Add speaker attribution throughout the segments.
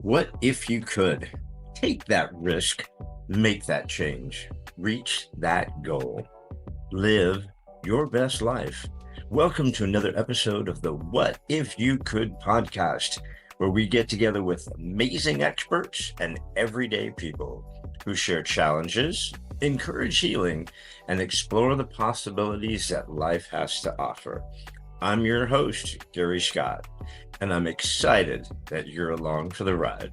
Speaker 1: What if you could take that risk, make that change, reach that goal, live your best life? Welcome to another episode of the What If You Could podcast, where we get together with amazing experts and everyday people who share challenges, encourage healing, and explore the possibilities that life has to offer. I'm your host, Gary Scott, and I'm excited that you're along for the ride.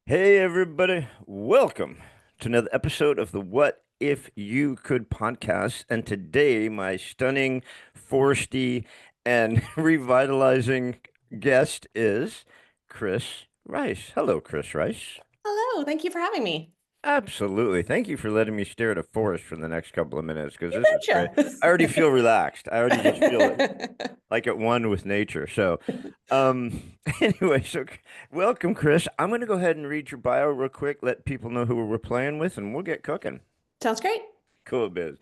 Speaker 1: Hey, everybody. Welcome to another episode of the What If You Could podcast. And today, my stunning, foresty, and revitalizing guest is Kris Rice. Hello, Kris Rice.
Speaker 2: Hello, thank you for having me.
Speaker 1: Absolutely. Thank you for letting me stare at a forest for the next couple of minutes because
Speaker 2: You
Speaker 1: this is great.
Speaker 2: betcha.
Speaker 1: I already feel relaxed. I already just feel it like at one with nature. So, anyway, welcome, Kris. I'm going to go ahead and read your bio real quick, let people know who we're playing with, and we'll get cooking.
Speaker 2: Sounds great.
Speaker 1: Cool, biz.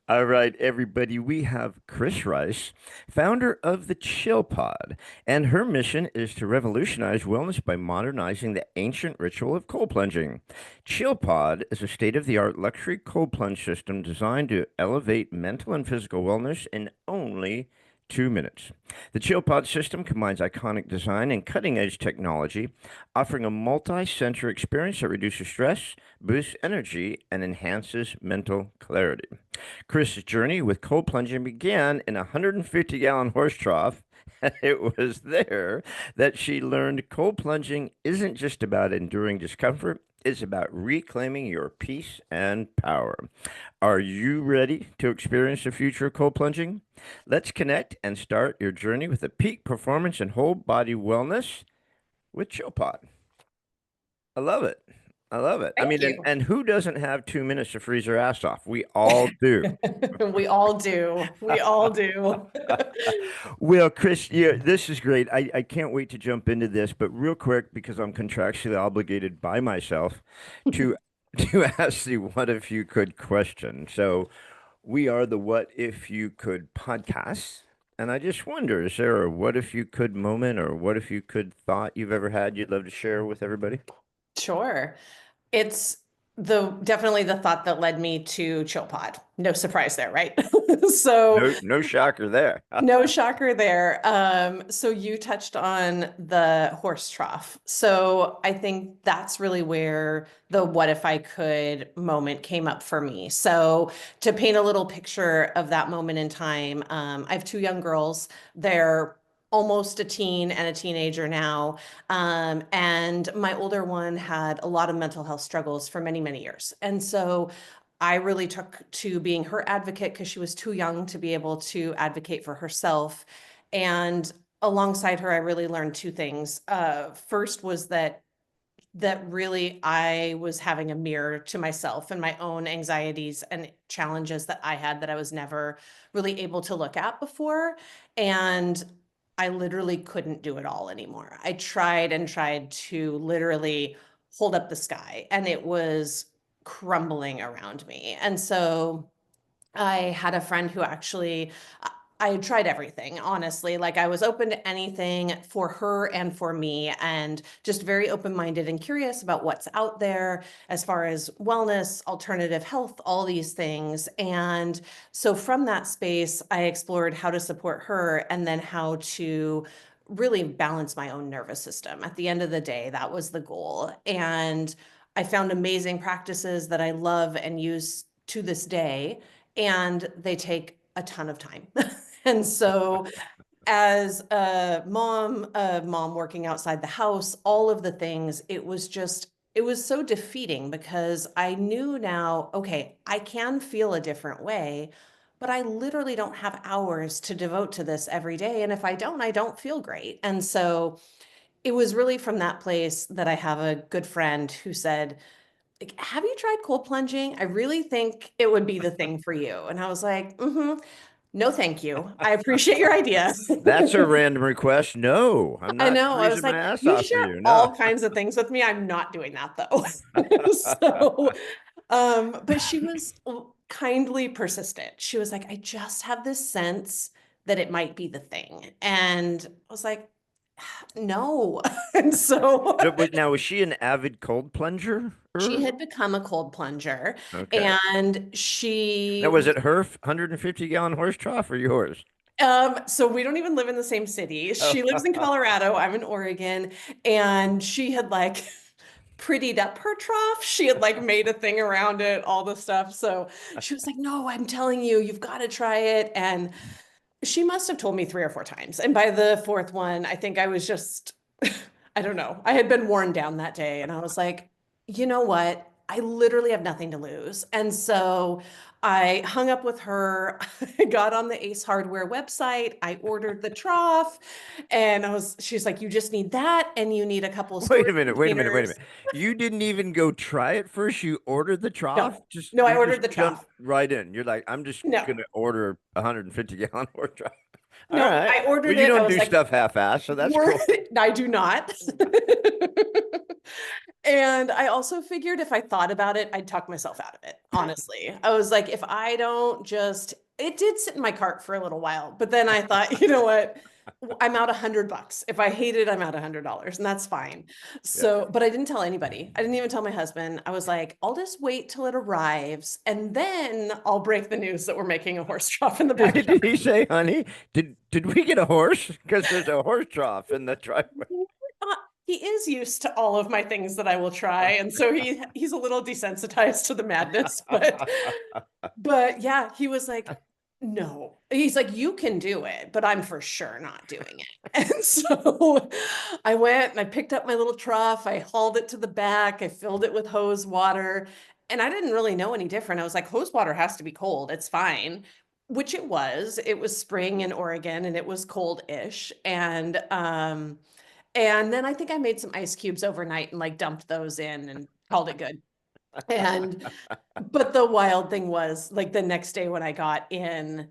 Speaker 1: All right, everybody, we have Kris Rice, founder of the ChillPod, and her mission is to revolutionize wellness by modernizing the ancient ritual of cold plunging. ChillPod is a state-of-the-art luxury cold plunge system designed to elevate mental and physical wellness in only 2 minutes. The ChillPod system combines iconic design and cutting-edge technology, offering a multi-sensor experience that reduces stress, boosts energy, and enhances mental clarity. Kris's journey with cold plunging began in a 150-gallon horse trough. And it was there that she learned cold plunging isn't just about enduring discomfort, it's about reclaiming your peace and power. Are you ready to experience the future of cold plunging? Let's connect and start your journey with a peak performance and whole body wellness with ChillPod. I love it. I love it. I
Speaker 2: Thank
Speaker 1: mean,
Speaker 2: you.
Speaker 1: and who doesn't have 2 minutes to freeze their ass off? We all do.
Speaker 2: We all do. We all do.
Speaker 1: Well, Kris, yeah, this is great. I can't wait to jump into this, but real quick, because I'm contractually obligated by myself to to ask the what if you could question. So we are the What If You Could podcast. And I just wonder, is there a what if you could moment or what if you could thought you've ever had you'd love to share with everybody?
Speaker 2: Sure. It's definitely the thought that led me to ChillPod. No surprise there, right? So
Speaker 1: No shocker there.
Speaker 2: no shocker there. So you touched on the horse trough. So I think that's really where the what if I could moment came up for me. So to paint a little picture of that moment in time, I have two young girls. They're almost a teen and a teenager now. And my older one had a lot of mental health struggles for many, many years. And so I really took to being her advocate because she was too young to be able to advocate for herself. And alongside her, I really learned two things. First was that really I was having a mirror to myself and my own anxieties and challenges that I had that I was never really able to look at before. And I literally couldn't do it all anymore. I tried and tried to literally hold up the sky, and it was crumbling around me. And so I had a friend who actually, I had tried everything, honestly. Like I was open to anything for her and for me, and just very open minded and curious about what's out there as far as wellness, alternative health, all these things. And so from that space, I explored how to support her and then how to really balance my own nervous system. At the end of the day, that was the goal. And I found amazing practices that I love and use to this day, and they take a ton of time. And so as a mom working outside the house, all of the things, it was so defeating because I knew now, okay, I can feel a different way, but I literally don't have hours to devote to this every day. And if I don't feel great. And so it was really from that place that I have a good friend who said, like, have you tried cold plunging? I really think it would be the thing for you. And I was like, no, thank you. I appreciate your idea.
Speaker 1: That's a random request. No, I'm
Speaker 2: I
Speaker 1: not
Speaker 2: know. I was
Speaker 1: freezing my
Speaker 2: like,
Speaker 1: ass
Speaker 2: you
Speaker 1: off for
Speaker 2: share
Speaker 1: you. No.
Speaker 2: all kinds of things with me. I'm not doing that though. So, but she was kindly persistent. She was like, I just have this sense that it might be the thing. And I was like, no. And so
Speaker 1: But now, was she an avid cold plunger?
Speaker 2: she had become a cold plunger,
Speaker 1: Okay.
Speaker 2: and
Speaker 1: Now,
Speaker 2: she
Speaker 1: was
Speaker 2: was
Speaker 1: it her 150-gallon horse trough or yours?
Speaker 2: so we don't even live in the same city.
Speaker 1: Oh,
Speaker 2: She lives in Colorado, I'm in Oregon, and she had like prettied up her trough. She had like made a thing around it, all the stuff. So she was like, "No, I'm telling you, you've got to try it." And she must have told me 3 or 4 times. And by the fourth one, I think I was just, I don't know. I had been worn down that day. And I was like, you know what? I literally have nothing to lose. And so I hung up with her. I got on the Ace Hardware website. I ordered the trough. And she's like, you just need that. And you need a couple of
Speaker 1: wait a
Speaker 2: storage
Speaker 1: minute, wait a minute, wait a
Speaker 2: containers.
Speaker 1: minute. You didn't even go try it first. You ordered the trough.
Speaker 2: No,
Speaker 1: Just
Speaker 2: no, I
Speaker 1: you just
Speaker 2: ordered the
Speaker 1: jumped
Speaker 2: trough.
Speaker 1: right in. You're like, I'm just
Speaker 2: No,
Speaker 1: gonna order 150-gallon horse trough. All
Speaker 2: no,
Speaker 1: right.
Speaker 2: I
Speaker 1: Well,
Speaker 2: ordered
Speaker 1: you
Speaker 2: it. I
Speaker 1: don't
Speaker 2: was
Speaker 1: do
Speaker 2: like,
Speaker 1: stuff half-assed, so that's
Speaker 2: Word,
Speaker 1: cool.
Speaker 2: I do not. And I also figured if I thought about it, I'd talk myself out of it, honestly. I was like, if I don't just, it did sit in my cart for a little while, but then I thought, you know what? I'm out $100. If I hate it, I'm out $100, and that's fine.
Speaker 1: Yeah.
Speaker 2: So, but I didn't tell anybody. I didn't even tell my husband. I was like, I'll just wait till it arrives, and then I'll break the news that we're making a horse trough in the backyard.
Speaker 1: Did he say, honey, did we get a horse? Because there's a horse trough in the driveway.
Speaker 2: Uh, he is used to all of my things that I will try, and so he's a little desensitized to the madness. But yeah, he was like, "No." He's like, "You can do it, but I'm for sure not doing it." And so I went and I picked up my little trough. I hauled it to the back. I filled it with hose water, and I didn't really know any different. I was like, "Hose water has to be cold. It's fine." Which it was. It was spring in Oregon and it was cold-ish. And then I think I made some ice cubes overnight and like dumped those in and called it good. And but the wild thing was like the next day when I got in,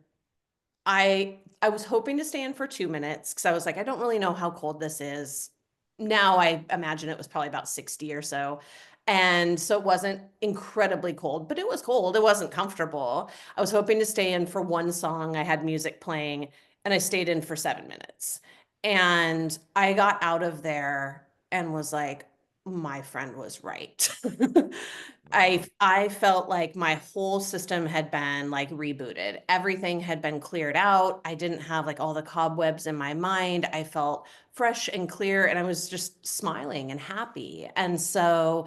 Speaker 2: I was hoping to stay in for 2 minutes because I was like, I don't really know how cold this is. Now I imagine it was probably about 60 or so. And so it wasn't incredibly cold, but it was cold. It wasn't comfortable. I was hoping to stay in for one song. I had music playing and I stayed in for 7 minutes. And I got out of there and was like, my friend was right.
Speaker 1: Wow.
Speaker 2: I felt like my whole system had been like rebooted. Everything had been cleared out. I didn't have like all the cobwebs in my mind. I felt fresh and clear and I was just smiling and happy. And so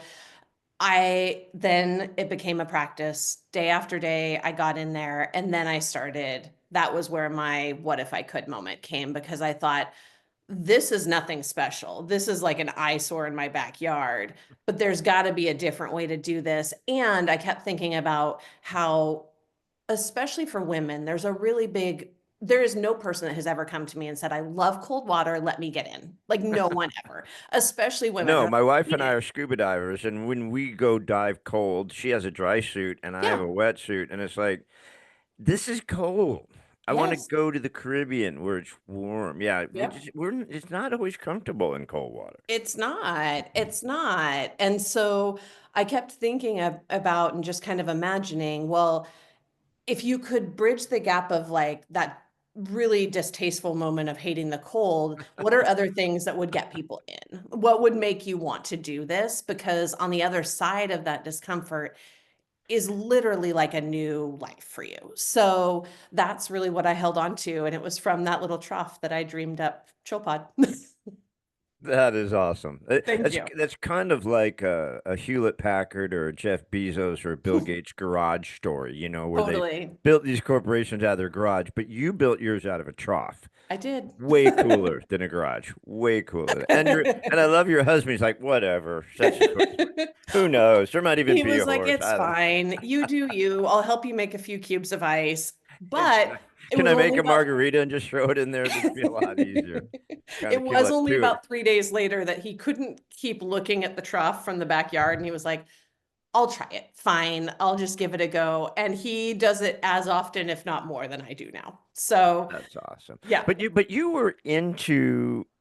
Speaker 2: I then it became a practice day after day. I got in there and then I started. That was where my what if I could moment came because I thought this is nothing special. This is like an eyesore in my backyard, but there's got to be a different way to do this. And I kept thinking about how, especially for women, there is no person that has ever come to me and said, I love cold water. Let me get in. Like, no one ever, especially women.
Speaker 1: No,
Speaker 2: They're
Speaker 1: my
Speaker 2: like,
Speaker 1: wife
Speaker 2: hate
Speaker 1: and I
Speaker 2: it.
Speaker 1: are scuba divers, and when we go dive cold, she has a dry suit and I have a
Speaker 2: Yeah.
Speaker 1: wetsuit, and it's like, this is cold. I want to
Speaker 2: Yes.
Speaker 1: go to the Caribbean where it's warm. Yeah,
Speaker 2: Yep.
Speaker 1: it's not always comfortable in cold water.
Speaker 2: It's not. It's not. And so I kept thinking about and just kind of imagining, well, if you could bridge the gap of like that really distasteful moment of hating the cold, what are other things that would get people in? What would make you want to do this? Because on the other side of that discomfort is literally like a new life for you. So that's really what I held on to. And it was from that little trough that I dreamed up ChillPod.
Speaker 1: That is awesome.
Speaker 2: Thank you.
Speaker 1: That's kind of like a Hewlett Packard or a Jeff Bezos or a Bill Gates garage story, where they
Speaker 2: Totally.
Speaker 1: built these corporations out of their garage, but you built yours out of a trough.
Speaker 2: I did.
Speaker 1: Way cooler than a garage. Way cooler. And I love your husband. He's like, whatever. Such a horse. Who knows? There might even
Speaker 2: He
Speaker 1: be a
Speaker 2: was like,
Speaker 1: horse.
Speaker 2: it's
Speaker 1: I don't.
Speaker 2: fine. You do you. I'll help you make a few cubes of ice.
Speaker 1: Can
Speaker 2: But
Speaker 1: I,
Speaker 2: it
Speaker 1: can
Speaker 2: was
Speaker 1: I make
Speaker 2: only
Speaker 1: a
Speaker 2: about
Speaker 1: margarita and just throw it in there? That'd be a lot easier. Kind
Speaker 2: it
Speaker 1: of kill
Speaker 2: was
Speaker 1: it
Speaker 2: only
Speaker 1: too.
Speaker 2: about 3 days later that he couldn't keep looking at the trough from the backyard. And he was like, I'll try it. Fine. I'll just give it a go. And he does it as often, if not more, than I do now. So
Speaker 1: That's awesome.
Speaker 2: yeah.
Speaker 1: You were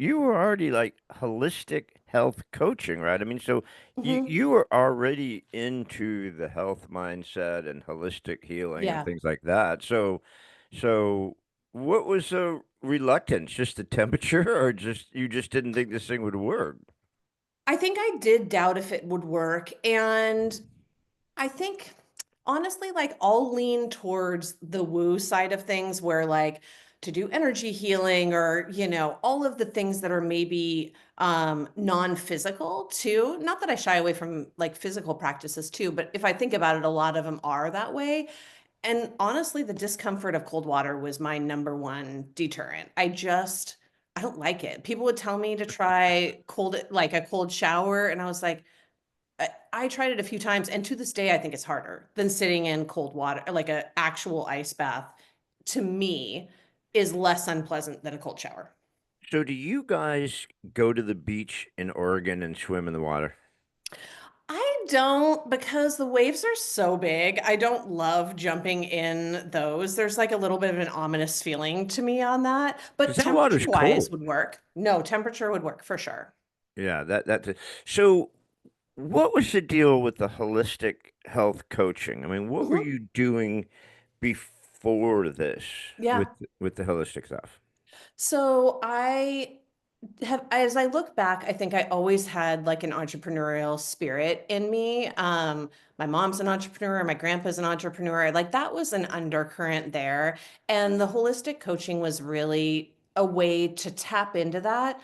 Speaker 1: already like holistic health coaching, right? I mean, so
Speaker 2: Mhm.
Speaker 1: you were already into the health mindset and holistic healing and
Speaker 2: Yeah.
Speaker 1: things like that. So What was the reluctance? Just the temperature, or just you just didn't think this thing would work?
Speaker 2: I think I did doubt if it would work. And I think honestly, like I'll lean towards the woo side of things where like to do energy healing or, all of the things that are maybe non-physical too. Not that I shy away from like physical practices too, but if I think about it, a lot of them are that way. And honestly, the discomfort of cold water was my number one deterrent. I don't like it. People would tell me to try like a cold shower, and I was like, I tried it a few times, and to this day, I think it's harder than sitting in cold water, like an actual ice bath. To me, is less unpleasant than a cold shower.
Speaker 1: So, do you guys go to the beach in Oregon and swim in the water?
Speaker 2: I don't because the waves are so big. I don't love jumping in those. There's like a little bit of an ominous feeling to me on that,
Speaker 1: Because
Speaker 2: but
Speaker 1: that water's
Speaker 2: temperature wise
Speaker 1: cold.
Speaker 2: would work. No, temperature would work for sure.
Speaker 1: Yeah, that. So, what was the deal with the holistic health coaching? I mean, what were
Speaker 2: Mhm.
Speaker 1: you doing before this with
Speaker 2: Yeah.
Speaker 1: with the holistic stuff?
Speaker 2: So as I look back, I think I always had like an entrepreneurial spirit in me. My mom's an entrepreneur, my grandpa's an entrepreneur. Like that was an undercurrent there. And the holistic coaching was really a way to tap into that,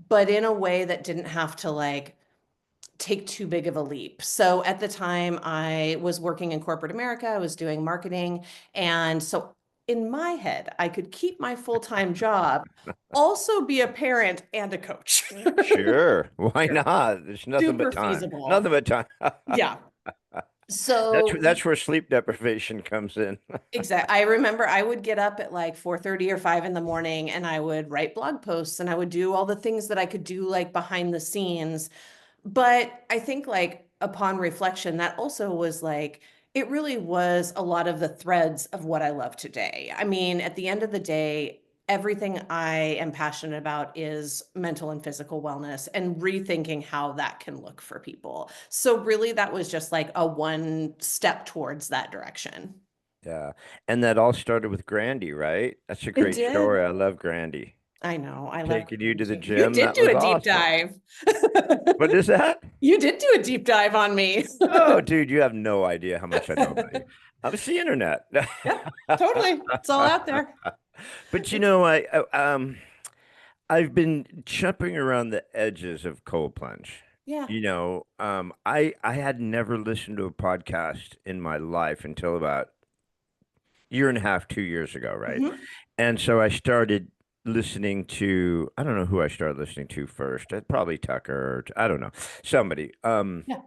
Speaker 2: but in a way that didn't have to like take too big of a leap. So at the time, I was working in corporate America, I was doing marketing. And so in my head, I could keep my full-time job, also be a parent and a coach.
Speaker 1: Sure, why
Speaker 2: Sure.
Speaker 1: not? There's nothing but
Speaker 2: Super
Speaker 1: time. Nothing
Speaker 2: feasible.
Speaker 1: but time.
Speaker 2: Yeah.
Speaker 1: That's
Speaker 2: So
Speaker 1: that's where sleep deprivation comes in.
Speaker 2: exactly. I remember I would get up at like 4:30 or 5 in the morning and I would write blog posts and I would do all the things that I could do like behind the scenes. But I think like upon reflection, that also was like, it really was a lot of the threads of what I love today. I mean, at the end of the day, everything I am passionate about is mental and physical wellness and rethinking how that can look for people. So really that was just like a one step towards that direction.
Speaker 1: Yeah, and that all started with Grandy, right? That's a
Speaker 2: It
Speaker 1: great story.
Speaker 2: did.
Speaker 1: I love Grandy.
Speaker 2: I know. I love
Speaker 1: Taking you
Speaker 2: Granny
Speaker 1: to the
Speaker 2: too. You
Speaker 1: gym,
Speaker 2: did
Speaker 1: that
Speaker 2: do
Speaker 1: was
Speaker 2: a deep
Speaker 1: awesome.
Speaker 2: dive.
Speaker 1: What is that?
Speaker 2: You did do a deep dive on me.
Speaker 1: Oh, dude, you have no idea how much I know about you. It's the internet.
Speaker 2: Yep, totally. It's all out there.
Speaker 1: But you know, I've been jumping around the edges of cold plunge.
Speaker 2: Yeah.
Speaker 1: I had never listened to a podcast in my life until about year and a half, 2 years ago, right?
Speaker 2: Hmm.
Speaker 1: And so I started listening to, I don't know who I started listening to first. Probably Tucker, or I don't know, somebody.
Speaker 2: Yeah,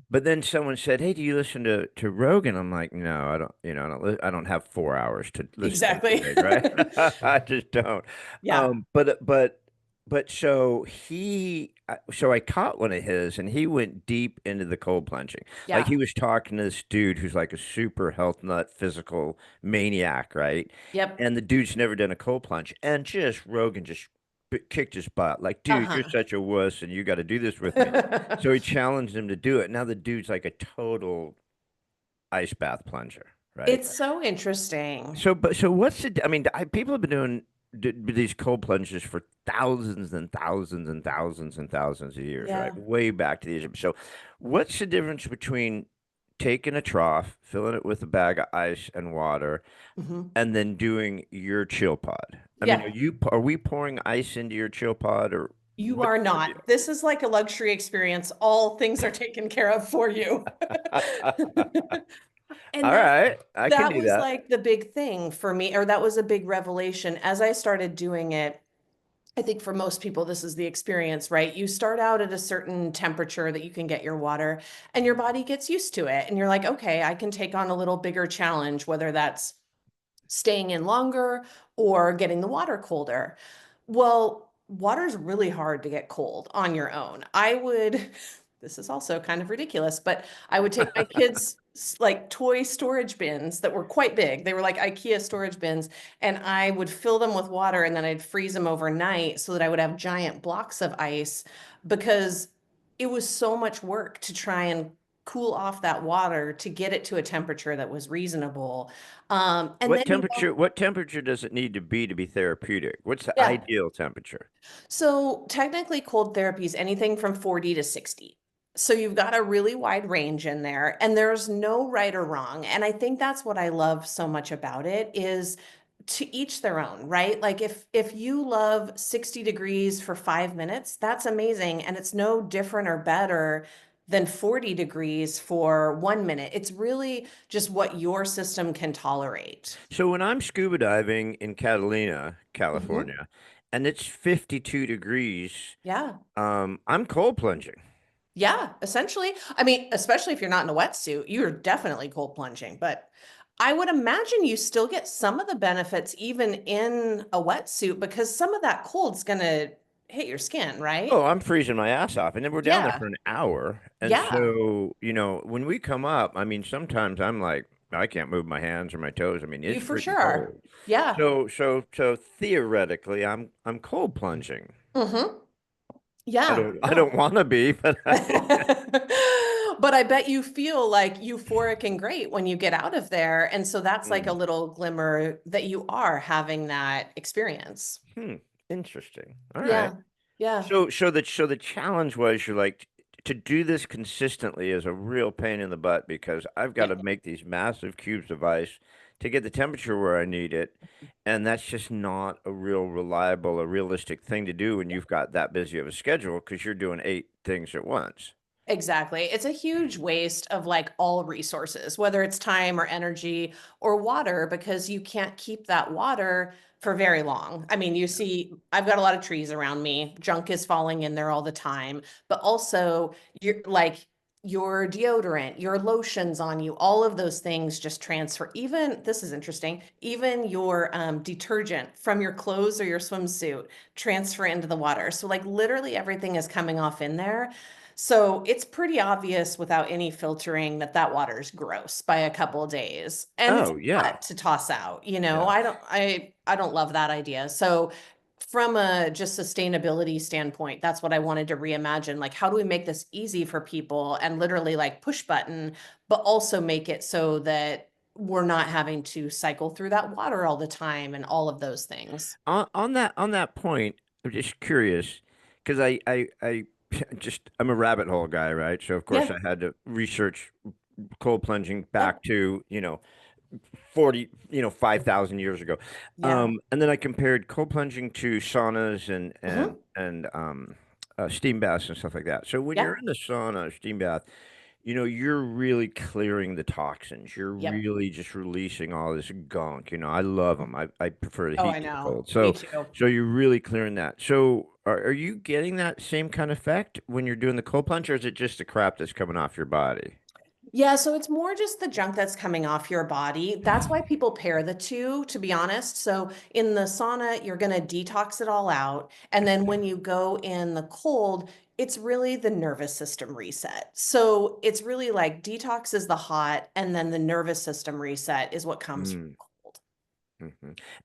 Speaker 1: But then someone said, "Hey, do you listen to Rogan?" I'm like, "No, I don't. I don't have 4 hours to listen to
Speaker 2: exactly.
Speaker 1: everything, right? I just don't."
Speaker 2: Yeah.
Speaker 1: But so I caught one of his, and he went deep into the cold plunging. Like
Speaker 2: Yeah.
Speaker 1: he was talking to this dude who's like a super health nut, physical maniac, right?
Speaker 2: Yep.
Speaker 1: And the dude's never done a cold plunge, and just Rogan just kicked his butt. Like, dude, you're
Speaker 2: Uh-huh.
Speaker 1: such a wuss, and you got to do this with me. So he challenged him to do it. Now the dude's like a total ice bath plunger, right?
Speaker 2: It's so interesting.
Speaker 1: So what's the? I mean, people have been doing these cold plunges for thousands and thousands and thousands and thousands of years, right?
Speaker 2: Yeah.
Speaker 1: Way back to the Egypt. So, what's the difference between taking a trough, filling it with a bag of ice and water,
Speaker 2: Hmm.
Speaker 1: and then doing your chill pod? I mean,
Speaker 2: Yeah.
Speaker 1: are we pouring ice into your chill pod, or
Speaker 2: You
Speaker 1: what's
Speaker 2: are
Speaker 1: the
Speaker 2: not. This is like a luxury experience. All things are taken care of for you.
Speaker 1: deal?
Speaker 2: And
Speaker 1: All right, I can
Speaker 2: that
Speaker 1: do
Speaker 2: was
Speaker 1: that.
Speaker 2: like the big thing for me, or that was a big revelation as I started doing it. I think for most people, this is the experience, right? You start out at a certain temperature that you can get your water, and your body gets used to it. And you're like, okay, I can take on a little bigger challenge, whether that's staying in longer or getting the water colder. Well, water's really hard to get cold on your own. This is also kind of ridiculous, but I would take my kids like toy storage bins that were quite big. They were like IKEA storage bins, and I would fill them with water and then I'd freeze them overnight so that I would have giant blocks of ice because it was so much work to try and cool off that water to get it to a temperature that was reasonable. And
Speaker 1: What
Speaker 2: then you
Speaker 1: temperature?
Speaker 2: go,
Speaker 1: What temperature does it need to be therapeutic? What's the
Speaker 2: yeah.
Speaker 1: ideal temperature?
Speaker 2: So technically, cold therapy is anything from 40 to 60. So you've got a really wide range in there, and there's no right or wrong. And I think that's what I love so much about it is to each their own, right? Like if you love 60 degrees for 5 minutes, that's amazing. And it's no different or better than 40 degrees for 1 minute. It's really just what your system can tolerate.
Speaker 1: So when I'm scuba diving in Catalina,
Speaker 2: Mhm.
Speaker 1: California, and it's 52 degrees,
Speaker 2: Yeah.
Speaker 1: I'm cold plunging.
Speaker 2: Yeah, essentially. I mean, especially if you're not in a wetsuit, you're definitely cold plunging. But I would imagine you still get some of the benefits even in a wetsuit because some of that cold's gonna hit your skin,
Speaker 1: Oh,
Speaker 2: right?
Speaker 1: I'm freezing my ass off. And then we're down there
Speaker 2: Yeah.
Speaker 1: for an hour. And
Speaker 2: Yeah.
Speaker 1: so, when we come up, I mean, sometimes I'm like, I can't move my hands or my toes. I mean,
Speaker 2: You
Speaker 1: it's
Speaker 2: for
Speaker 1: freaking
Speaker 2: sure are.
Speaker 1: cold.
Speaker 2: Yeah.
Speaker 1: So theoretically, I'm cold plunging.
Speaker 2: Mm-hmm.
Speaker 1: I
Speaker 2: Yeah.
Speaker 1: don't
Speaker 2: Oh.
Speaker 1: want to be, but
Speaker 2: But I bet you feel like euphoric and great when you get out of there. And so that's like a
Speaker 1: Mm.
Speaker 2: little glimmer that you are having that experience.
Speaker 1: Hmm, interesting. All right.
Speaker 2: Yeah. Yeah.
Speaker 1: So the challenge was you're like to do this consistently is a real pain in the butt because I've got to
Speaker 2: Yep.
Speaker 1: make these massive cubes of ice to get the temperature where I need it, and that's just not a real reliable, a realistic thing to do when you've got that busy of a schedule because you're doing 8 things at once.
Speaker 2: Exactly. It's a huge waste of like all resources, whether it's time or energy or water, because you can't keep that water for very long. I mean, you see, I've got a lot of trees around me, junk is falling in there all the time, but also you're like your deodorant, your lotions on you, all of those things just transfer. Even, this is interesting, even your detergent from your clothes or your swimsuit transfer into the water. So, like, literally everything is coming off in there. So it's pretty obvious without any filtering that that water is gross by a couple of days. And it's
Speaker 1: Oh
Speaker 2: a
Speaker 1: yeah,
Speaker 2: lot to toss out, you know.
Speaker 1: yeah.
Speaker 2: I don't love that idea. So from a just sustainability standpoint, that's what I wanted to reimagine. Like, how do we make this easy for people and literally like push button, but also make it so that we're not having to cycle through that water all the time and all of those things.
Speaker 1: On that point, I'm just curious because I just I'm a rabbit hole guy, right? So of course
Speaker 2: Yeah.
Speaker 1: I had to research cold plunging
Speaker 2: Yep.
Speaker 1: back to 40, 5,000 years ago.
Speaker 2: Yeah.
Speaker 1: And then I compared cold plunging to saunas and
Speaker 2: Hmm.
Speaker 1: steam baths and stuff like that. So when you're
Speaker 2: Yeah.
Speaker 1: in the sauna or steam bath, you're really clearing the toxins. You're
Speaker 2: Yep.
Speaker 1: really just releasing all this gunk. I love them. I prefer the
Speaker 2: Oh, I
Speaker 1: heat to the
Speaker 2: know.
Speaker 1: cold.
Speaker 2: Me
Speaker 1: So,
Speaker 2: too.
Speaker 1: so you're really clearing that. So are you getting that same kind of effect when you're doing the cold plunge, or is it just the crap that's coming off your body?
Speaker 2: Yeah, so it's more just the junk that's coming off your body. That's why people pair the two, to be honest. So in the sauna, you're going to detox it all out. And then when you go in the cold, it's really the nervous system reset. So it's really like detox is the hot, and then the nervous system reset is what comes from
Speaker 1: Mm.
Speaker 2: cold.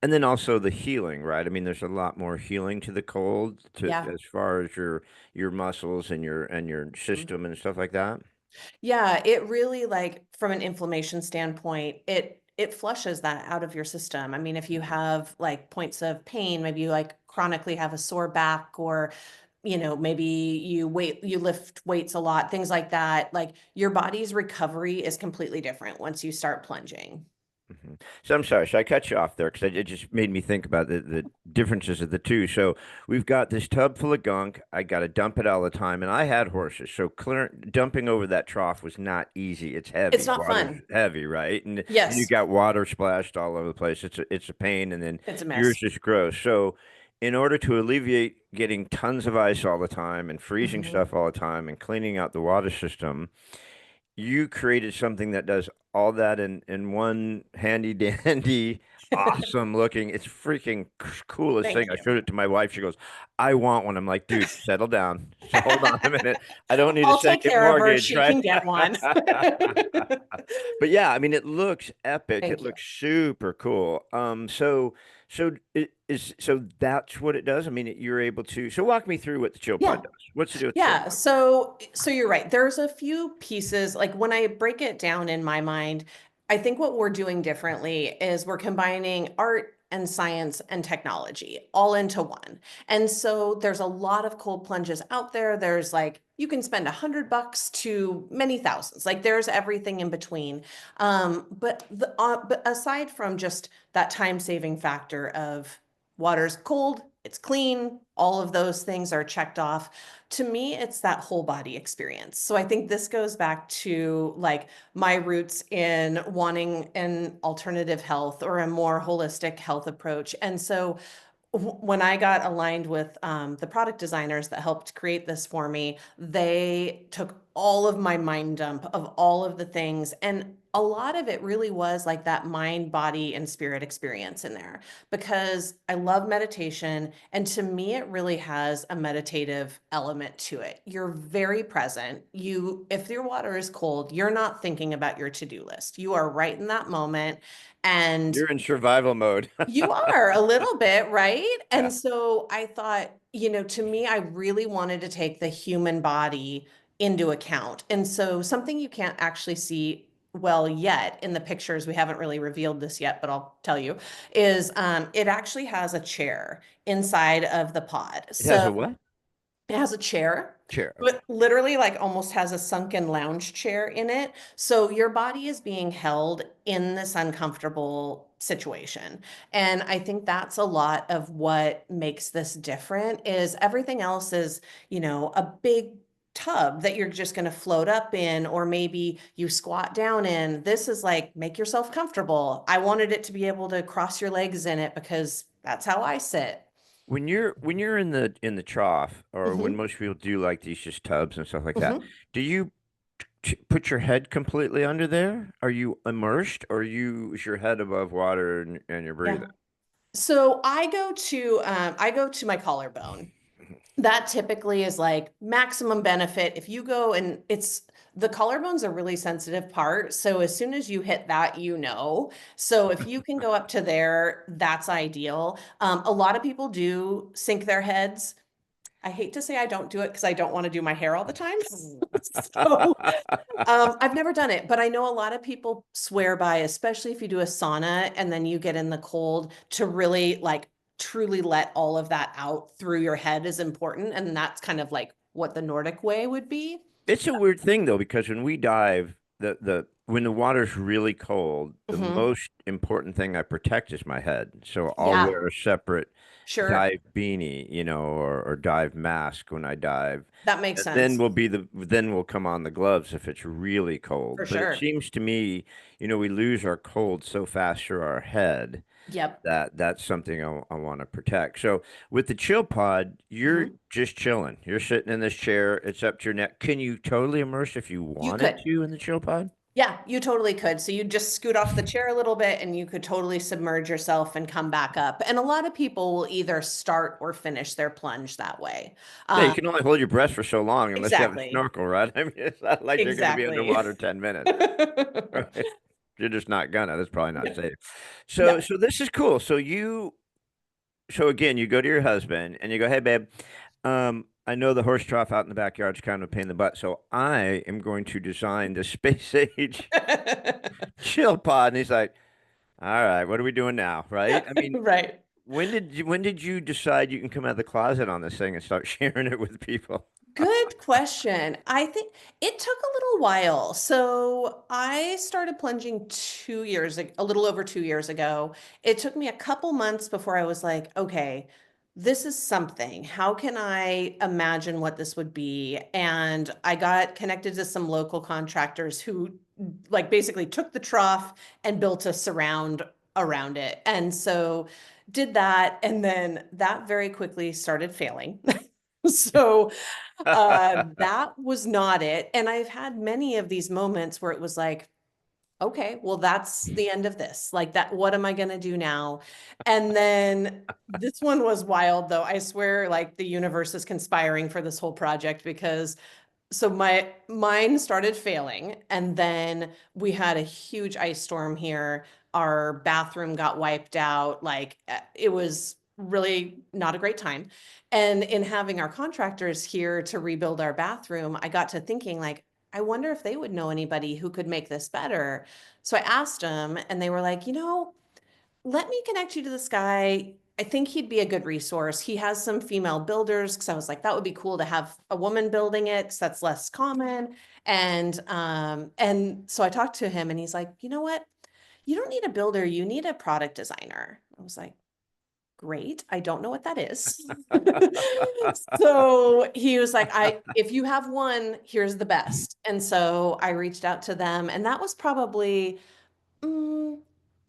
Speaker 1: And then also the healing, right? I mean, there's a lot more healing to the cold to
Speaker 2: Yeah.
Speaker 1: as far as your muscles and your
Speaker 2: Mhm.
Speaker 1: system and stuff like that.
Speaker 2: Yeah, it really like from an inflammation standpoint, it flushes that out of your system. I mean, if you
Speaker 1: Mhm.
Speaker 2: have like points of pain, maybe you like chronically have a sore back or maybe you lift weights a lot, things like that. Like your body's recovery is completely different once you start plunging.
Speaker 1: So I'm sorry, so I cut you off there because it just made me think about the differences of the two. So we've got this tub full of gunk. I got to dump it all the time, and I had horses, so dumping over that trough was not easy. It's
Speaker 2: It's
Speaker 1: heavy.
Speaker 2: not
Speaker 1: Water's
Speaker 2: fun.
Speaker 1: heavy, right? And you
Speaker 2: Yes,
Speaker 1: got water splashed all over the place. It's a pain, and then
Speaker 2: it's a
Speaker 1: yours
Speaker 2: mess.
Speaker 1: just gross. So in order to alleviate getting tons of ice all the time and freezing
Speaker 2: Mhm.
Speaker 1: stuff all the time and cleaning out the water system, you created something that does all that in one handy dandy awesome looking. It's freaking coolest thing.
Speaker 2: Thank
Speaker 1: I
Speaker 2: you.
Speaker 1: showed it to my wife. She goes, "I want one." I'm like, "Dude, settle down. So hold on a minute. I don't need a
Speaker 2: I'll take
Speaker 1: second
Speaker 2: care of her.
Speaker 1: mortgage,
Speaker 2: She
Speaker 1: right?"
Speaker 2: can get one.
Speaker 1: But yeah, I mean, it looks epic. It
Speaker 2: Thank you.
Speaker 1: looks super cool. So it is, so that's what it does. I mean, you're able to. So walk me through what the chill pod
Speaker 2: Yeah.
Speaker 1: does. What's to do with the chill
Speaker 2: Yeah,
Speaker 1: pod?
Speaker 2: so you're right. There's a few pieces, like when I break it down in my mind, I think what we're doing differently is we're combining art and science and technology all into one. And so there's a lot of cold plunges out there. There's like you can spend $100 to many thousands. Like there's everything in between. But aside from just that time-saving factor of water's cold, it's clean, all of those things are checked off. To me, it's that whole body experience. So I think this goes back to like my roots in wanting an alternative health or a more holistic health approach. And so when I got aligned with the product designers that helped create this for me, they took all of my mind dump of all of the things. And a lot of it really was like that mind, body, and spirit experience in there because I love meditation. And to me, it really has a meditative element to it. You're very present. If your water is cold, you're not thinking about your to do list. You are right in that moment. And
Speaker 1: You're in survival mode.
Speaker 2: you are a little bit, right?
Speaker 1: Yeah.
Speaker 2: And so I thought, to me, I really wanted to take the human body into account. And so something you can't actually see well yet in the pictures, we haven't really revealed this yet, but I'll tell you, is it actually has a chair inside of the pod.
Speaker 1: It has
Speaker 2: So
Speaker 1: a what?
Speaker 2: it has a chair,
Speaker 1: Chair. Okay.
Speaker 2: but literally like almost has a sunken lounge chair in it. So your body is being held in this uncomfortable situation. And I think that's a lot of what makes this different is everything else is, a big tub that you're just going to float up in, or maybe you squat down in. This is like, make yourself comfortable. I wanted it to be able to cross your legs in it because that's how I sit.
Speaker 1: When you're in the trough, or when
Speaker 2: Hmm.
Speaker 1: most people do like these just tubs and stuff like that,
Speaker 2: Hmm.
Speaker 1: do you put your head completely under there? Are you immersed, or is your head above water and you're
Speaker 2: Yeah.
Speaker 1: breathing?
Speaker 2: So I go to my collarbone. That typically is like maximum benefit. If you go and it's the collarbone's a really sensitive part. So as soon as you hit that, So if you can go up to there, that's ideal. A lot of people do sink their heads. I hate to say I don't do it because I don't want to do my hair all the time. So I've never done it, but I know a lot of people swear by, especially if you do a sauna and then you get in the cold, to really like truly let all of that out through your head is important. And that's kind of like what the Nordic way would be.
Speaker 1: It's a weird thing though, because when we dive, the when the water's really cold, the
Speaker 2: Hmm.
Speaker 1: most important thing I protect is my head. So I'll
Speaker 2: Yeah,
Speaker 1: wear a separate
Speaker 2: sure.
Speaker 1: dive beanie, or dive mask when I dive.
Speaker 2: That makes
Speaker 1: And then
Speaker 2: sense
Speaker 1: will come on the gloves if it's really
Speaker 2: for
Speaker 1: cold. But it
Speaker 2: sure.
Speaker 1: seems to me, we lose our cold so fast through our head
Speaker 2: Yep.
Speaker 1: that that's something I want to protect. So with the chill pod, you're
Speaker 2: Hmm.
Speaker 1: just chilling. You're sitting in this chair. It's up to your neck. Can you totally immerse if you
Speaker 2: You
Speaker 1: wanted
Speaker 2: could.
Speaker 1: to in the chill pod?
Speaker 2: Yeah, you totally could. So you just scoot off the chair a little bit and you could totally submerge yourself and come back up. And a lot of people will either start or finish their plunge that way.
Speaker 1: Yeah, you
Speaker 2: Um,
Speaker 1: can only hold your breath for so long unless you have a
Speaker 2: exactly.
Speaker 1: snorkel, right? I mean, it's not like you're going to be
Speaker 2: Exactly.
Speaker 1: underwater 10 minutes. Right? You're just not gonna. That's probably not
Speaker 2: Yeah.
Speaker 1: safe. So,
Speaker 2: No.
Speaker 1: so this is cool. So again, you go to your husband and you go, "Hey, babe, I know the horse trough out in the backyard is kind of a pain in the butt, so I am going to design the space age chill pod." And he's like, "All right, what are we doing now?" Right? I mean,
Speaker 2: Right.
Speaker 1: when did you decide you can come out of the closet on this thing and start sharing it with people?
Speaker 2: Good question. I think it took a little while. So I started plunging 2 years, a little over 2 years ago. It took me a couple months before I was like, okay, this is something. How can I imagine what this would be? And I got connected to some local contractors who like basically took the trough and built a surround around it. And so did that. And then that very quickly started failing. So that was not it. And I've had many of these moments where it was like, okay, well, that's the end of this. Like that, what am I gonna do now? And then this one was wild though. I swear, like the universe is conspiring for this whole project because so my mine started failing and then we had a huge ice storm here. Our bathroom got wiped out. Like it was really not a great time. And in having our contractors here to rebuild our bathroom, I got to thinking like, I wonder if they would know anybody who could make this better. So I asked them and they were like, let me connect you to this guy. I think he'd be a good resource. He has some female builders because I was like, that would be cool to have a woman building it because that's less common. And so I talked to him and he's like, you know what? You don't need a builder, you need a product designer. I was like, great. I don't know what that is. So he was like, if you have one, here's the best. And so I reached out to them, and that was probably mm,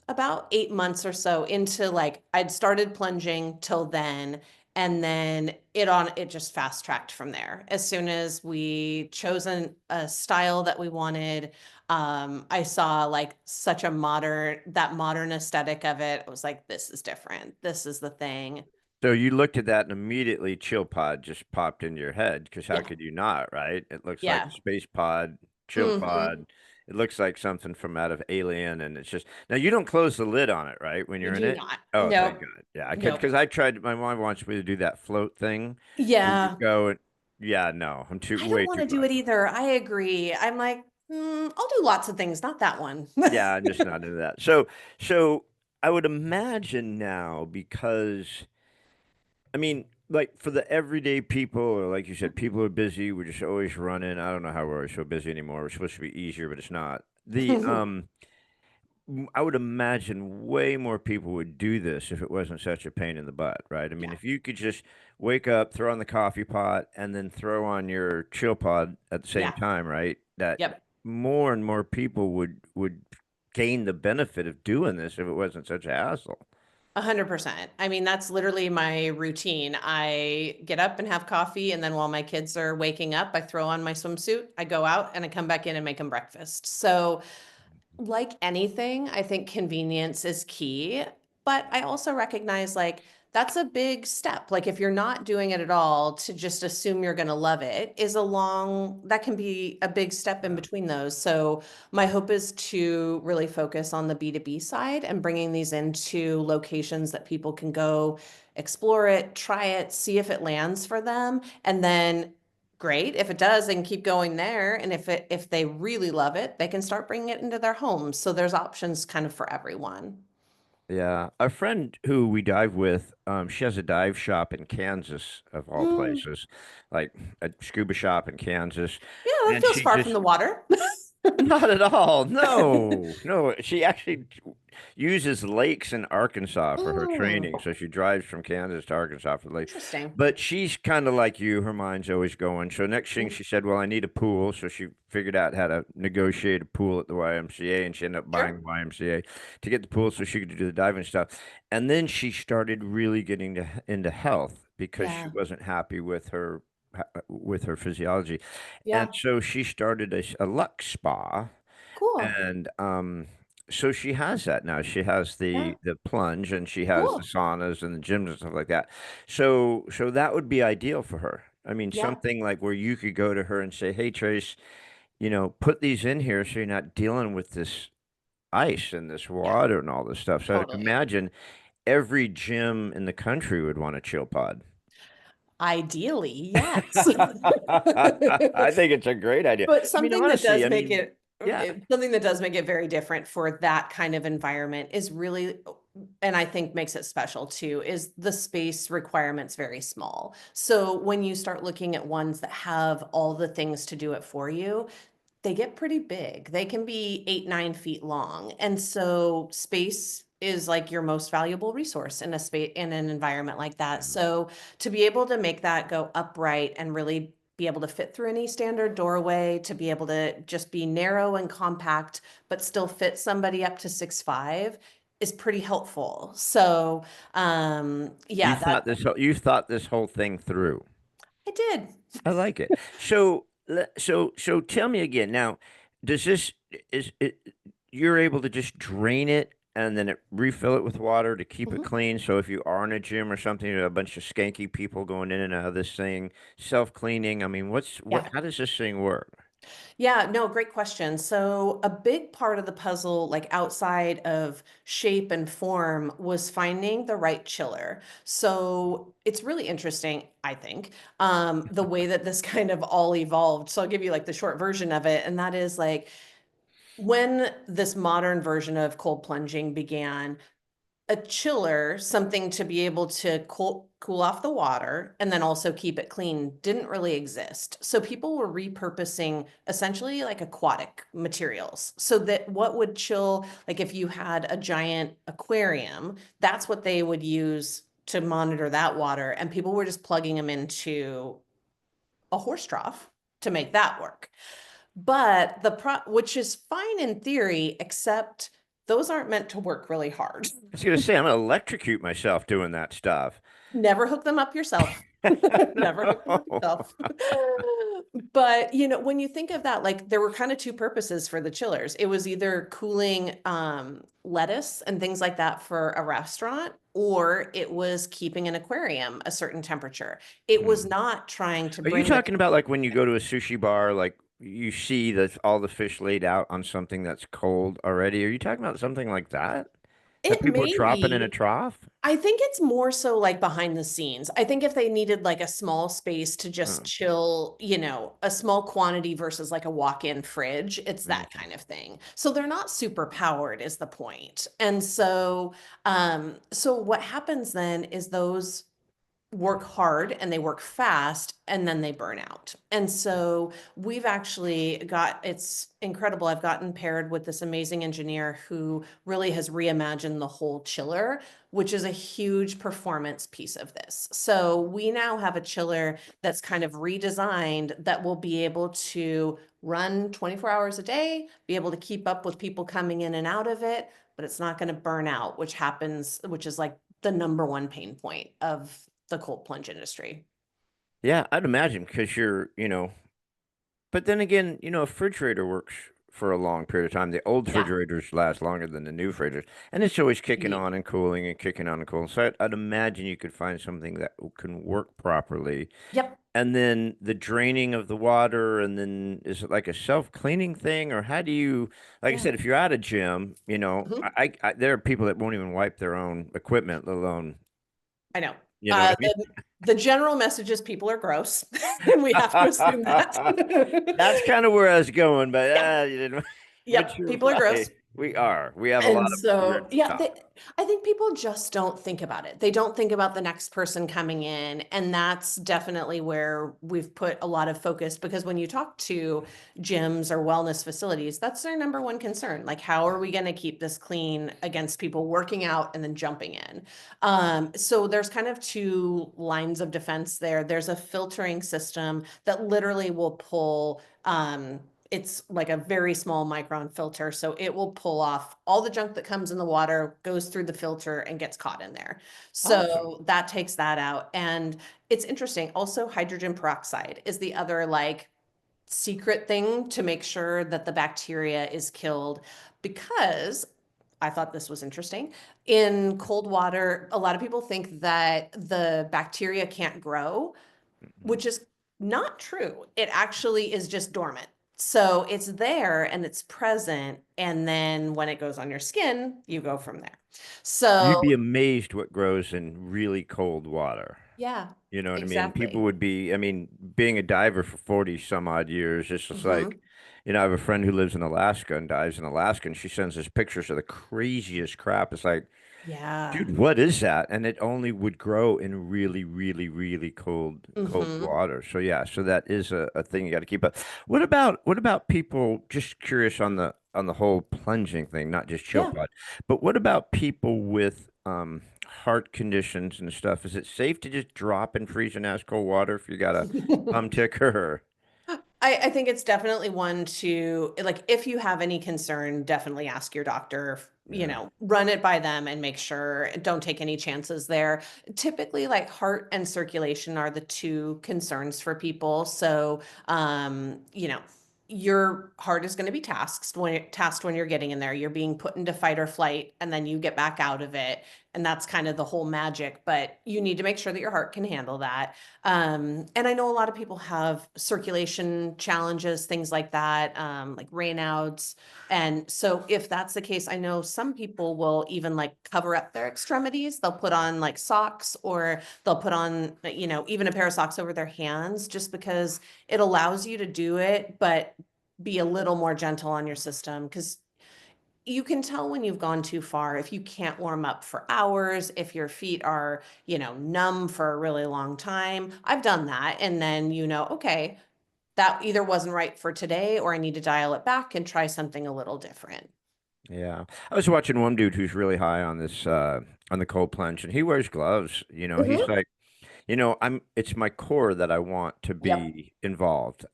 Speaker 2: about 8 months or so into like I'd started plunging till then. And then it just fast tracked from there. As soon as we chosen a style that we wanted, I saw like such a modern aesthetic of it. I was like, this is different. This is the thing.
Speaker 1: So you looked at that and immediately ChillPod just popped into your head because how
Speaker 2: Yeah.
Speaker 1: could you not, right? It looks like a
Speaker 2: Yeah.
Speaker 1: space pod,
Speaker 2: Hmm.
Speaker 1: ChillPod. It looks like something from out of Alien, and it's just now you don't close the lid on it, right? When
Speaker 2: We
Speaker 1: you're in
Speaker 2: do
Speaker 1: it.
Speaker 2: not.
Speaker 1: Oh, thank
Speaker 2: Nope.
Speaker 1: God. Yeah, I could
Speaker 2: Nope.
Speaker 1: because I tried. My mom wants me to do that float thing where you
Speaker 2: Yeah.
Speaker 1: go and yeah, no, I'm too
Speaker 2: I don't
Speaker 1: way
Speaker 2: want
Speaker 1: too
Speaker 2: to do
Speaker 1: much.
Speaker 2: it either. I agree. I'm like, I'll do lots of things, not that one.
Speaker 1: Yeah, I'm just not into that. So I would imagine now because. I mean, like for the everyday people, or like you said, people who are busy. We're just always running. I don't know how we're always so busy anymore. We're supposed to be easier, but it's not. I would imagine way more people would do this if it wasn't such a pain in the butt, right? I mean,
Speaker 2: Yeah.
Speaker 1: if you could just wake up, throw on the coffee pot, and then throw on your chill pod at the same
Speaker 2: Yeah.
Speaker 1: time, right? That
Speaker 2: Yep.
Speaker 1: more and more people would gain the benefit of doing this if it wasn't such a hassle.
Speaker 2: 100%. I mean, that's literally my routine. I get up and have coffee, and then while my kids are waking up, I throw on my swimsuit, I go out, and I come back in and make them breakfast. So like anything, I think convenience is key, but I also recognize like that's a big step. Like if you're not doing it at all, to just assume you're going to love it is that can be a big step in
Speaker 1: Yeah.
Speaker 2: between those. So my hope is to really focus on the B2B side and bringing these into locations that people can go explore it, try it, see if it lands for them, and then great. If it does, they can keep going there. And if they really love it, they can start bringing it into their homes. So there's options kind of for everyone.
Speaker 1: Yeah, a friend who we dive with, she has a dive shop in Kansas, of all
Speaker 2: Mm,
Speaker 1: places, like a scuba shop in Kansas,
Speaker 2: yeah, that
Speaker 1: and
Speaker 2: feels
Speaker 1: she
Speaker 2: far from
Speaker 1: just
Speaker 2: the water.
Speaker 1: not at all. No, no. She actually uses lakes in Arkansas for her
Speaker 2: Mm,
Speaker 1: training. So she drives from Kansas to Arkansas for the lake.
Speaker 2: interesting.
Speaker 1: But she's kind of like you. Her mind's always going. So next thing
Speaker 2: Mm,
Speaker 1: she said, well, I need a pool. So she figured out how to negotiate a pool at the YMCA, and she ended up buying
Speaker 2: sure.
Speaker 1: the YMCA to get the pool so she could do the diving stuff. And then she started really getting into health because she
Speaker 2: Yeah.
Speaker 1: wasn't happy with her physiology. And
Speaker 2: Yeah.
Speaker 1: so she started a Lux spa,
Speaker 2: Cool.
Speaker 1: and so she has that now. She has
Speaker 2: Yeah.
Speaker 1: the plunge, and she has the
Speaker 2: Cool.
Speaker 1: saunas and the gyms and stuff like that. So that would be ideal for her. I mean,
Speaker 2: Yeah.
Speaker 1: something like where you could go to her and say, "Hey, Trace, put these in here so you're not dealing with this ice and this
Speaker 2: Yeah.
Speaker 1: water and all this stuff." So I'd
Speaker 2: Totally.
Speaker 1: imagine every gym in the country would want a chill pod.
Speaker 2: Ideally, yes.
Speaker 1: I think it's a great idea.
Speaker 2: But
Speaker 1: I mean,
Speaker 2: something that
Speaker 1: honestly,
Speaker 2: does
Speaker 1: I
Speaker 2: make
Speaker 1: mean,
Speaker 2: it
Speaker 1: yeah.
Speaker 2: something that does make it very different for that kind of environment is really, and I think makes it special too, is the space requirements very small. So when you start looking at ones that have all the things to do it for you, they get pretty big. They can be 8, 9 feet long. And so space is like your most valuable resource in a space in an environment like that. So to be able to make that go upright and really be able to fit through any standard doorway, to be able to just be narrow and compact, but still fit somebody up to 6'5" is pretty helpful. So yeah, that
Speaker 1: You thought this whole thing through.
Speaker 2: I did.
Speaker 1: I like it. So tell me again. Now, does this is it? you're able to just drain it and then refill it with water to keep it
Speaker 2: Mhm.
Speaker 1: clean. So if you are in a gym or something, you know, a bunch of skanky people going in and out of this thing, self-cleaning. I mean,
Speaker 2: Yeah.
Speaker 1: how does this thing work?
Speaker 2: Yeah, no, great question. So, a big part of the puzzle, like outside of shape and form, was finding the right chiller. So, it's really interesting, I think, the way that this kind of all evolved. So, I'll give you like the short version of it. And that is like when this modern version of cold plunging began, a chiller, something to be able to cool off the water and then also keep it clean, didn't really exist. So people were repurposing essentially like aquatic materials. So that what would chill, like if you had a giant aquarium, that's what they would use to monitor that water. And people were just plugging them into a horse trough to make that work. But which is fine in theory, except those aren't meant to work really hard.
Speaker 1: I was gonna say I'm gonna electrocute myself doing that stuff.
Speaker 2: Never hook them up yourself. Never hook them up
Speaker 1: No.
Speaker 2: yourself. But, you know, when you think of that, like there were kind of two purposes for the chillers. It was either cooling lettuce and things like that for a restaurant, or it was keeping an aquarium a certain temperature. It was
Speaker 1: Hmm.
Speaker 2: not trying to
Speaker 1: Are you
Speaker 2: bring the
Speaker 1: talking about like when you go to a sushi bar, like you see that all the fish laid out on something that's cold already? Are you talking about something like that? That
Speaker 2: it
Speaker 1: people are
Speaker 2: may
Speaker 1: dropping in a
Speaker 2: be.
Speaker 1: trough?
Speaker 2: I think it's more so like behind the scenes. I think if they needed like a small space to just
Speaker 1: Oh,
Speaker 2: chill, you know, a small quantity versus like a walk-in fridge, it's that
Speaker 1: okay.
Speaker 2: kind of thing. So they're not super powered is the point. And so so what happens then is those work hard and they work fast and then they burn out. And so we've actually it's incredible. I've gotten paired with this amazing engineer who really has reimagined the whole chiller, which is a huge performance piece of this. So we now have a chiller that's kind of redesigned that will be able to run 24 hours a day, be able to keep up with people coming in and out of it, but it's not going to burn out, which is like the number one pain point of the cold plunge industry.
Speaker 1: Yeah, I'd imagine because but then again, a refrigerator works for a long period of time. The old
Speaker 2: Yeah.
Speaker 1: refrigerators last longer than the new refrigerators, and it's always kicking
Speaker 2: Indeed.
Speaker 1: on and cooling and kicking on and cooling. So I'd imagine you could find something that can work properly.
Speaker 2: Yep.
Speaker 1: And then the draining of the water, and then is it like a self-cleaning thing, or how do you, like I
Speaker 2: Yeah.
Speaker 1: said, if you're at a gym,
Speaker 2: Mhm.
Speaker 1: there are people that won't even wipe their own equipment, let alone,
Speaker 2: I know.
Speaker 1: you know what I mean?
Speaker 2: The general message is people are gross, and we have to assume that.
Speaker 1: That's kind of where I was going, but
Speaker 2: Yep.
Speaker 1: but
Speaker 2: Yep.
Speaker 1: you're
Speaker 2: People are
Speaker 1: right.
Speaker 2: gross.
Speaker 1: We have a lot
Speaker 2: And
Speaker 1: of weird
Speaker 2: so, yeah,
Speaker 1: stuff.
Speaker 2: I think people just don't think about it. They don't think about the next person coming in. And that's definitely where we've put a lot of focus because when you talk to gyms or wellness facilities, that's their number one concern. Like, how are we going to keep this clean against people working out and then jumping in? So there's kind of two lines of defense there. There's a filtering system that literally will pull it's like a very small micron filter. So it will pull off all the junk that comes in the water, goes through the filter, and gets caught in there.
Speaker 1: Awesome.
Speaker 2: So that takes that out. And it's interesting. Also, hydrogen peroxide is the other like secret thing to make sure that the bacteria is killed because I thought this was interesting. In cold water, a lot of people think that the bacteria can't grow,
Speaker 1: Mhm.
Speaker 2: which is not true. It actually is just dormant. So it's there and it's present. And then when it goes on your skin, you go from there.
Speaker 1: You'd
Speaker 2: So,
Speaker 1: be amazed what grows in really cold water.
Speaker 2: yeah,
Speaker 1: You know what I mean? People
Speaker 2: exactly.
Speaker 1: would be, I mean, being a diver for 40 some odd years, it's just like,
Speaker 2: Hmm.
Speaker 1: I have a friend who lives in Alaska and dives in Alaska, and she sends us pictures of the craziest crap. It's like,
Speaker 2: Yeah.
Speaker 1: dude, what is that? And it only would grow in really, really, really cold
Speaker 2: Hmm.
Speaker 1: water. So yeah, so that is a thing you got to keep up. What about people? Just curious on the whole plunging thing, not just chill
Speaker 2: Yeah.
Speaker 1: pod, but what about people with heart conditions and stuff? Is it safe to just drop in freezing ass cold water if you got a ticker? Or,
Speaker 2: I think it's definitely one to like if you have any concern, definitely ask your doctor, you
Speaker 1: yeah.
Speaker 2: know, run it by them and make sure don't take any chances there. Typically like heart and circulation are the two concerns for people. So you know, your heart is going to be tasked when you're getting in there. You're being put into fight or flight, and then you get back out of it. And that's kind of the whole magic. But you need to make sure that your heart can handle that. And I know a lot of people have circulation challenges, things like that, like rainouts. And so if that's the case, I know some people will even like cover up their extremities. They'll put on like socks, or they'll put on, even a pair of socks over their hands, just because it allows you to do it, but be a little more gentle on your system, because you can tell when you've gone too far if you can't warm up for hours, if your feet are, numb for a really long time. I've done that. And then, okay, that either wasn't right for today, or I need to dial it back and try something a little different.
Speaker 1: Yeah. I was watching one dude who's really high on this on the cold plunge, and he wears gloves. He's
Speaker 2: Mhm.
Speaker 1: like, it's my core that I want to
Speaker 2: Yep.
Speaker 1: be involved.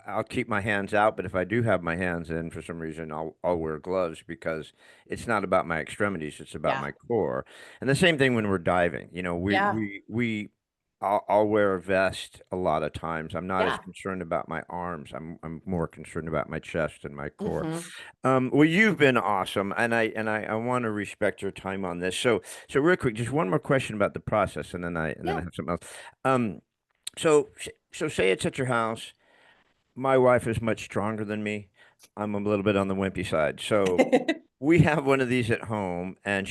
Speaker 1: I'll keep my hands out, but if I do have my hands in for some reason, I'll wear gloves because it's not about my extremities, it's about
Speaker 2: Yeah.
Speaker 1: my core. And the same thing when we're diving.
Speaker 2: Yeah.
Speaker 1: I'll wear a vest a lot of times. I'm not as
Speaker 2: Yeah.
Speaker 1: concerned about my arms. I'm more concerned about my chest and my core.
Speaker 2: Hmm.
Speaker 1: Well, you've been awesome, and I want to respect your time on this. So real quick, just one more question about the process, and then I
Speaker 2: Yeah.
Speaker 1: have something else. Um, so say it's at your house. My wife is much stronger than me. I'm a little bit on the wimpy side. So we have one of these at home, and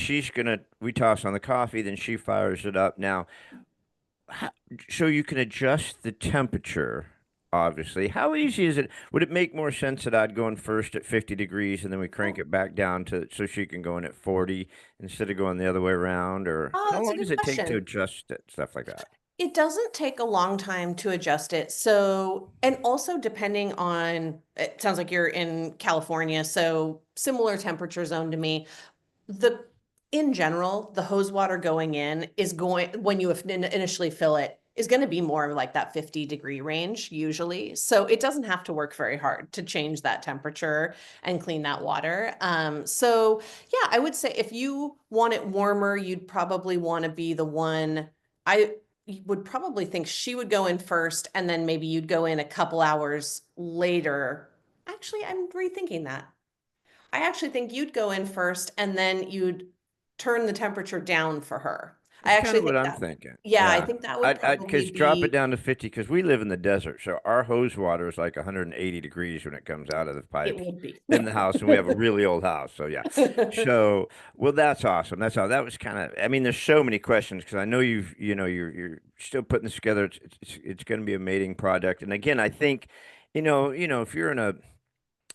Speaker 1: we toss on the coffee, then she fires it up. Now, how, so you can adjust the temperature, obviously. How easy is it? Would it make more sense that I'd go in first at 50 degrees and then we crank
Speaker 2: Oh,
Speaker 1: it back down to so she can go in at 40 instead of going the other way around? Or how
Speaker 2: that's a
Speaker 1: long does
Speaker 2: good
Speaker 1: it take to
Speaker 2: question.
Speaker 1: adjust it? Stuff like that.
Speaker 2: It doesn't take a long time to adjust it. So, and also depending on, it sounds like you're in California, so similar temperature zone to me. The In general, the hose water going in is going, when you initially fill it, is going to be more like that 50-degree range usually. So it doesn't have to work very hard to change that temperature and clean that water. So yeah, I would say if you want it warmer, you'd probably want to be the one. I would probably think she would go in first, and then maybe you'd go in a couple hours later. Actually, I'm rethinking that. I actually think you'd go in first, and then you'd turn the temperature down for her. I
Speaker 1: That's kind
Speaker 2: actually
Speaker 1: of what
Speaker 2: think
Speaker 1: I'm
Speaker 2: that,
Speaker 1: thinking.
Speaker 2: yeah, I
Speaker 1: Yeah.
Speaker 2: think that would
Speaker 1: I
Speaker 2: probably
Speaker 1: because drop it
Speaker 2: be,
Speaker 1: down to 50 because we live in the desert. So our hose water is like 180 degrees when it comes out of the
Speaker 2: it
Speaker 1: pipes
Speaker 2: would be.
Speaker 1: in the house. And we have a really old house. So yeah. So, well, that's awesome. That's all. That was kind of, I mean, there's so many questions because I know you're still putting this together. It's going to be a mating product. And again, I think, if you're in a,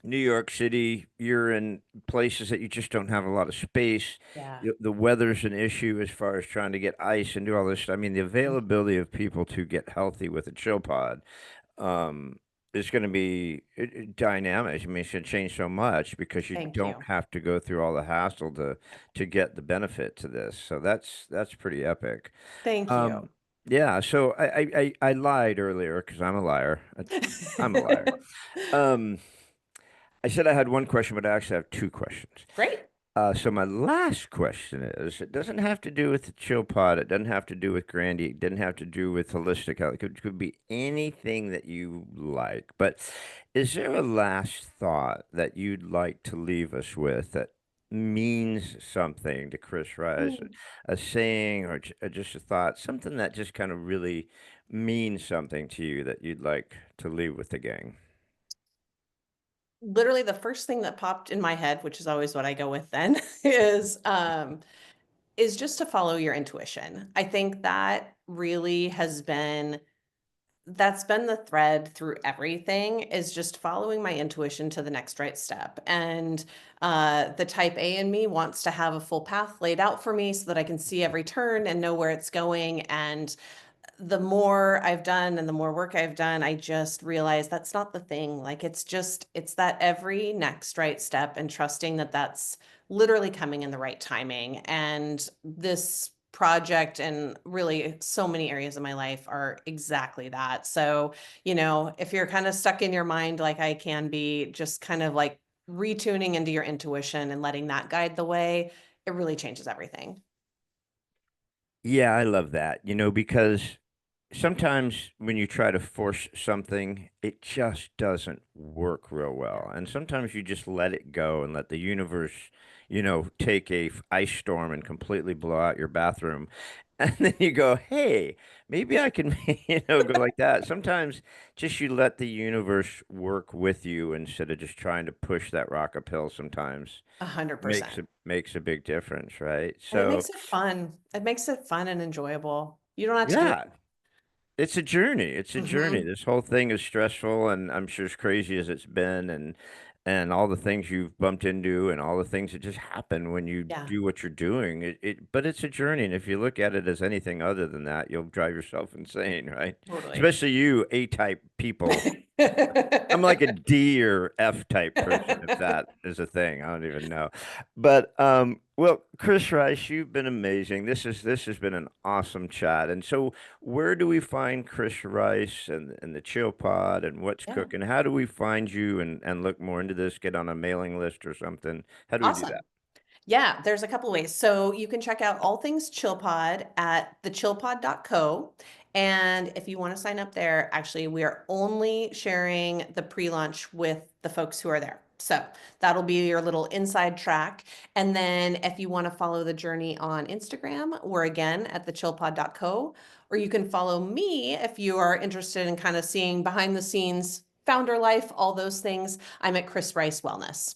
Speaker 1: New York City, you're in places that you just don't have a lot of space.
Speaker 2: Yeah.
Speaker 1: The weather's an issue as far as trying to get ice and do all this. I mean, the availability of people to get healthy with a chill pod um, is going to be dynamic. I mean, it's going to change so much because you
Speaker 2: Thank
Speaker 1: don't
Speaker 2: you.
Speaker 1: have to go through all the hassle to get the benefit to this. So that's pretty epic.
Speaker 2: Thank you.
Speaker 1: Um, yeah. So I lied earlier because I'm a liar. I'm a liar. Um, I said I had one question, but I actually have two questions.
Speaker 2: Great.
Speaker 1: So my last question is, it doesn't have to do with the chill pod. It doesn't have to do with Grandy. It doesn't have to do with holistic health. It could be anything that you like. But is there a last thought that you'd like to leave us with that means something to Kris Rice?
Speaker 2: Mm.
Speaker 1: A saying or just a thought, something that just kind of really means something to you that you'd like to leave with the gang?
Speaker 2: Literally the first thing that popped in my head, which is always what I go with then, is just to follow your intuition. I think that really has been that's been the thread through everything, is just following my intuition to the next right step. And the type A in me wants to have a full path laid out for me so that I can see every turn and know where it's going. And the more I've done and the more work I've done, I just realize that's not the thing. Like it's that every next right step, and trusting that that's literally coming in the right timing. And this project and really so many areas of my life are exactly that. So, if you're kind of stuck in your mind like I can be, just kind of like retuning into your intuition and letting that guide the way, it really changes everything.
Speaker 1: Yeah, I love that, because sometimes when you try to force something, it just doesn't work real well. And sometimes you just let it go and let the universe, take a ice storm and completely blow out your bathroom. And then you go, hey, maybe I can, go like that. Sometimes just you let the universe work with you instead of just trying to push that rock uphill sometimes makes
Speaker 2: 100%.
Speaker 1: a big difference, right?
Speaker 2: And it
Speaker 1: So,
Speaker 2: makes it fun. It makes it fun and enjoyable. You don't have to do it.
Speaker 1: yeah. It's a journey. It's a journey.
Speaker 2: Hmm.
Speaker 1: This whole thing is stressful, and I'm sure as crazy as it's been, and all the things you've bumped into, and all the things that just happen when you
Speaker 2: Yeah,
Speaker 1: do what you're doing. But it's a journey, and if you look at it as anything other than that, you'll drive yourself insane, right?
Speaker 2: totally.
Speaker 1: Especially you, A-type people. I'm like a D or F type person, if that is a thing. I don't even know. But well, Kris Rice, you've been amazing. This has been an awesome chat. And so where do we find Kris Rice and the Chill Pod and what's
Speaker 2: Yeah,
Speaker 1: cooking? How do we find you and look more into this, get on a mailing list or something? How do we do
Speaker 2: awesome.
Speaker 1: that?
Speaker 2: Yeah, there's a couple ways. So you can check out all things ChillPod at thechillpod.co. And if you want to sign up there, actually, we are only sharing the pre-launch with the folks who are there. So that'll be your little inside track. And then if you want to follow the journey on Instagram, we're again at thechillpod.co. Or you can follow me if you are interested in kind of seeing behind the scenes, founder life, all those things. I'm at Kris Rice Wellness.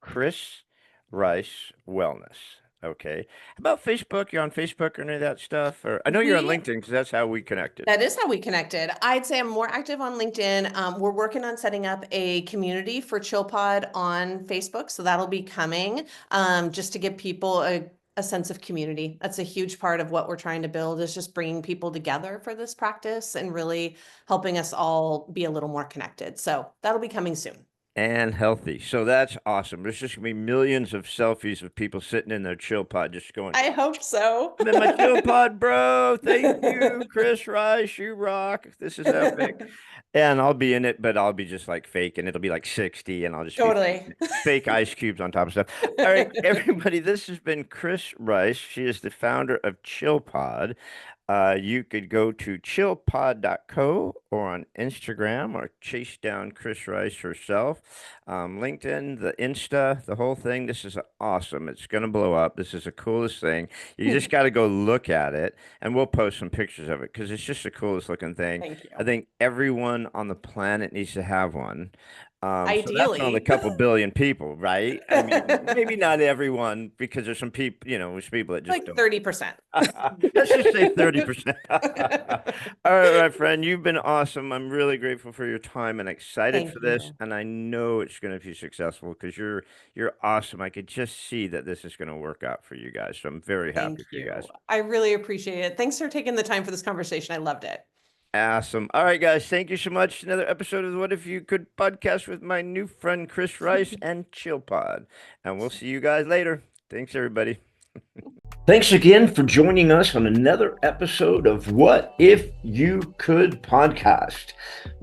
Speaker 1: Kris Rice Wellness. Okay. How about Facebook? You on Facebook or any of that stuff? Or I know you're on
Speaker 2: We
Speaker 1: LinkedIn because that's how we connected.
Speaker 2: That is how we connected. I'd say I'm more active on LinkedIn. We're working on setting up a community for ChillPod on Facebook, so that'll be coming just to give people a sense of community. That's a huge part of what we're trying to build is just bringing people together for this practice and really helping us all be a little more connected. So that'll be coming soon.
Speaker 1: And healthy. So that's awesome. There's just gonna be millions of selfies of people sitting in their chill pod just going,
Speaker 2: I hope so.
Speaker 1: I'm in my chill pod, bro. Thank you, Kris Rice. You rock. This is epic. And I'll be in it, but I'll be just like fake, and it'll be like 60, and I'll just be
Speaker 2: Totally.
Speaker 1: fake ice cubes on top of stuff. All right, everybody, this has been Kris Rice. She is the founder of ChillPod. You could go to chillpod.co or on Instagram or chase down Kris Rice herself. LinkedIn, the Insta, the whole thing. This is awesome. It's going to blow up. This is the coolest thing. You just got to go look at it, and we'll post some pictures of it because it's just the coolest looking thing.
Speaker 2: Thank
Speaker 1: I
Speaker 2: you.
Speaker 1: think everyone on the planet needs to have one. So that's only a
Speaker 2: Ideally.
Speaker 1: couple billion people, right? I mean, maybe not everyone because there's some people, there's people that just
Speaker 2: Like
Speaker 1: don't.
Speaker 2: 30%.
Speaker 1: Let's just say 30%. All right, my friend, you've been awesome. I'm really grateful for your time and excited
Speaker 2: Thank
Speaker 1: for this.
Speaker 2: you.
Speaker 1: And I know it's going to be successful because you're awesome. I could just see that this is going to work out for you guys. So I'm very
Speaker 2: Thank
Speaker 1: happy for you
Speaker 2: you.
Speaker 1: guys.
Speaker 2: I really appreciate it. Thanks for taking the time for this conversation. I loved it.
Speaker 1: Awesome. All right, guys. Thank you so much. Another episode of the What If You Could podcast with my new friend Kris Rice and Chill Pod. And we'll see you guys later. Thanks, everybody. Thanks again for joining us on another episode of What If You Could podcast.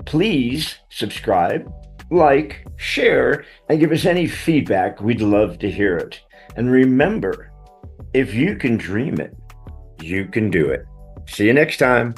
Speaker 1: Please subscribe, like, share, and give us any feedback. We'd love to hear it. And remember, if you can dream it, you can do it. See you next time.